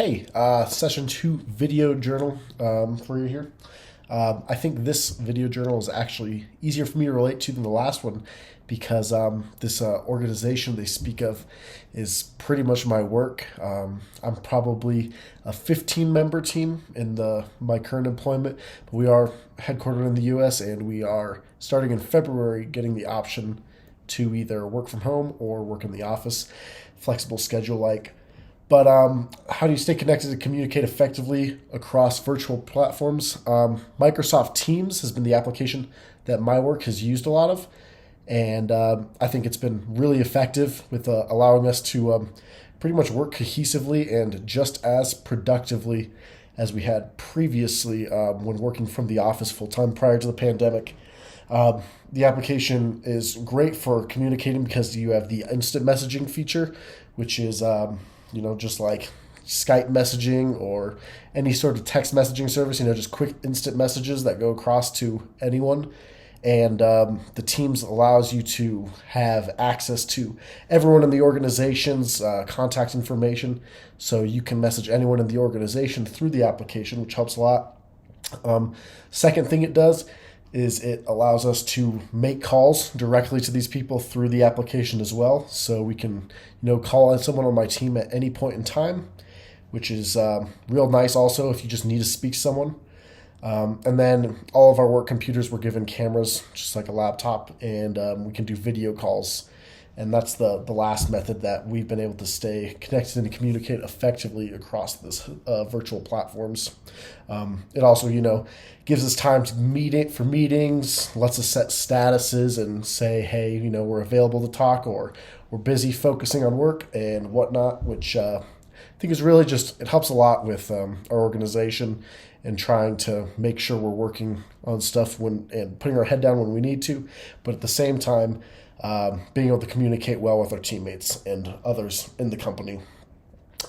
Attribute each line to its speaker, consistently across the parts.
Speaker 1: Hey, session 2 video journal for you here. I think this video journal is actually easier for me to relate to than the last one because this organization they speak of is pretty much my work. I'm probably a 15-member team in my current employment, but we are headquartered in the U.S. and we are starting in February getting the option to either work from home or work in the office, flexible schedule like. But how do you stay connected and communicate effectively across virtual platforms? Microsoft Teams has been the application that my work has used a lot of. And I think it's been really effective with allowing us to pretty much work cohesively and just as productively as we had previously when working from the office full time prior to the pandemic. The application is great for communicating because you have the instant messaging feature, which is just like Skype messaging or any sort of text messaging service, just quick instant messages that go across to anyone. And the Teams allows you to have access to everyone in the organization's contact information. So you can message anyone in the organization through the application, which helps a lot. Second thing it does is it allows us to make calls directly to these people through the application as well. So we can, call on someone on my team at any point in time, which is real nice also if you just need to speak to someone. And then all of our work computers were given cameras, just like a laptop, and we can do video calls. And that's the last method that we've been able to stay connected and communicate effectively across this virtual platforms. It also, gives us time to meet for meetings, lets us set statuses and say, hey, we're available to talk or we're busy focusing on work and whatnot, which I think is really it helps a lot with our organization and trying to make sure we're working on stuff and putting our head down when we need to, but at the same time, being able to communicate well with our teammates and others in the company.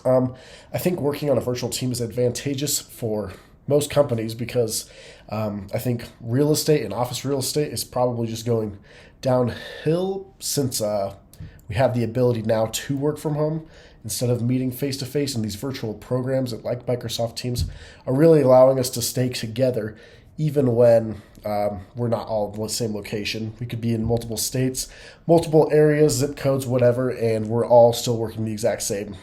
Speaker 1: I think working on a virtual team is advantageous for most companies because I think real estate and office real estate is probably just going downhill since we have the ability now to work from home instead of meeting face-to-face, and these virtual programs that like Microsoft Teams are really allowing us to stay together even when we're not all in the same location. We could be in multiple states, multiple areas, zip codes, whatever, and we're all still working the exact same.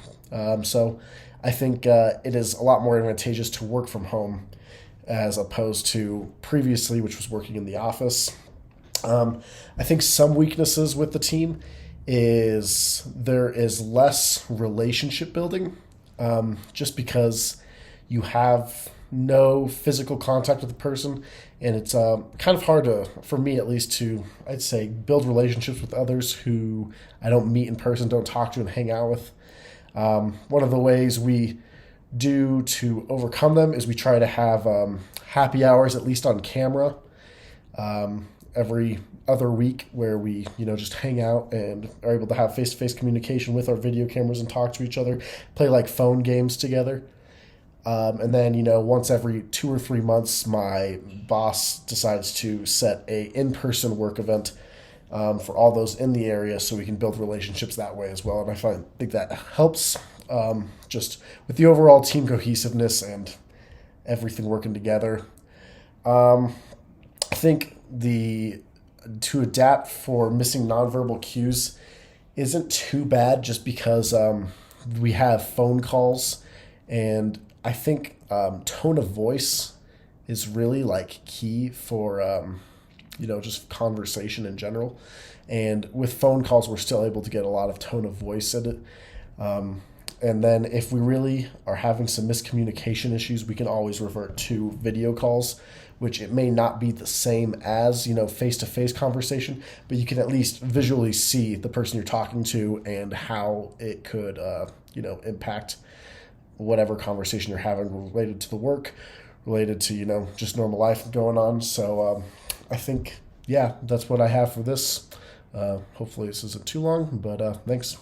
Speaker 1: So I think it is a lot more advantageous to work from home as opposed to previously, which was working in the office. I think some weaknesses with the team is there is less relationship building just because you have no physical contact with the person, and it's kind of hard for me at least to, I'd say, build relationships with others who I don't meet in person, don't talk to and hang out with. One of the ways we do to overcome them is we try to have happy hours, at least on camera, every other week where we, just hang out and are able to have face-to-face communication with our video cameras and talk to each other, play like phone games together. And then, once every 2 or 3 months, my boss decides to set a in-person work event for all those in the area so we can build relationships that way as well. And I think that helps just with the overall team cohesiveness and everything working together. I think to adapt for missing nonverbal cues isn't too bad just because we have phone calls, and I think tone of voice is really key for just conversation in general. And with phone calls, we're still able to get a lot of tone of voice in it. And then if we really are having some miscommunication issues, we can always revert to video calls, which it may not be the same as, face-to-face conversation, but you can at least visually see the person you're talking to and how it could, impact whatever conversation you're having related to the work, related to, just normal life going on. So I think, that's what I have for this. Hopefully this isn't too long, but thanks.